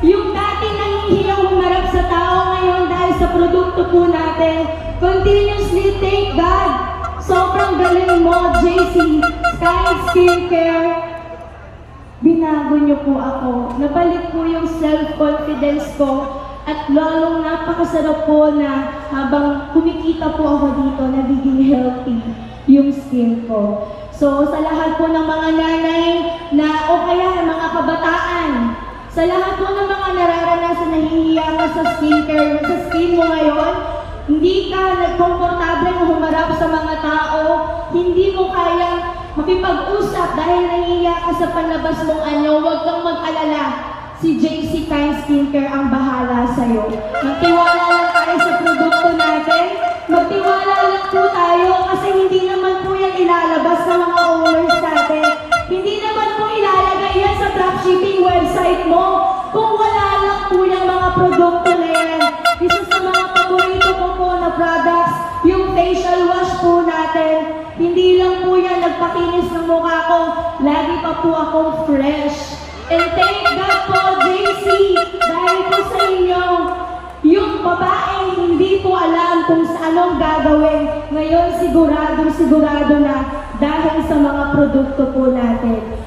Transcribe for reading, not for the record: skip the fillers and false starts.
Yung dati nangihiyang humarap sa tao ngayon dahil sa produkto po natin. Continuously thank God. Sobrang galing mo, JC. Sky Skincare. Binago niyo po ako. Nabalik po yung self-confidence ko. At lalong napakasarap po na habang kumikita po ako dito, nagiging healthy yung skin ko. So, sa lahat po ng mga nanay na o kaya mga kabataan, sa lahat po ng mga nararanasan na nahihiya ka sa skincare, sa skin mo ngayon, hindi ka nagkomportable na humarap sa mga tao, hindi mo kayang makipag-usap dahil nahihiya ka sa panlabas mong anyo, huwag kang mag-alala. Si JC Kind Skincare ang bahala sa'yo. Magtiwala lang tayo sa produkto natin. Magtiwala lang po tayo kasi hindi naman po yan ilalabas sa mga owners natin. Hindi naman po ilalagay yan sa dropshipping website mo kung wala lang po yung mga produkto na yan. Isa sa mga paborito ko po na products, yung facial wash po natin. Hindi lang po yan nagpakinis ng mukha ko. Lagi pa po akong fresh. And thank God po, JC, dahil po sa inyo, yung babaeng hindi po alam kung sa anong gagawin, ngayon sigurado na dahil sa mga produkto po natin.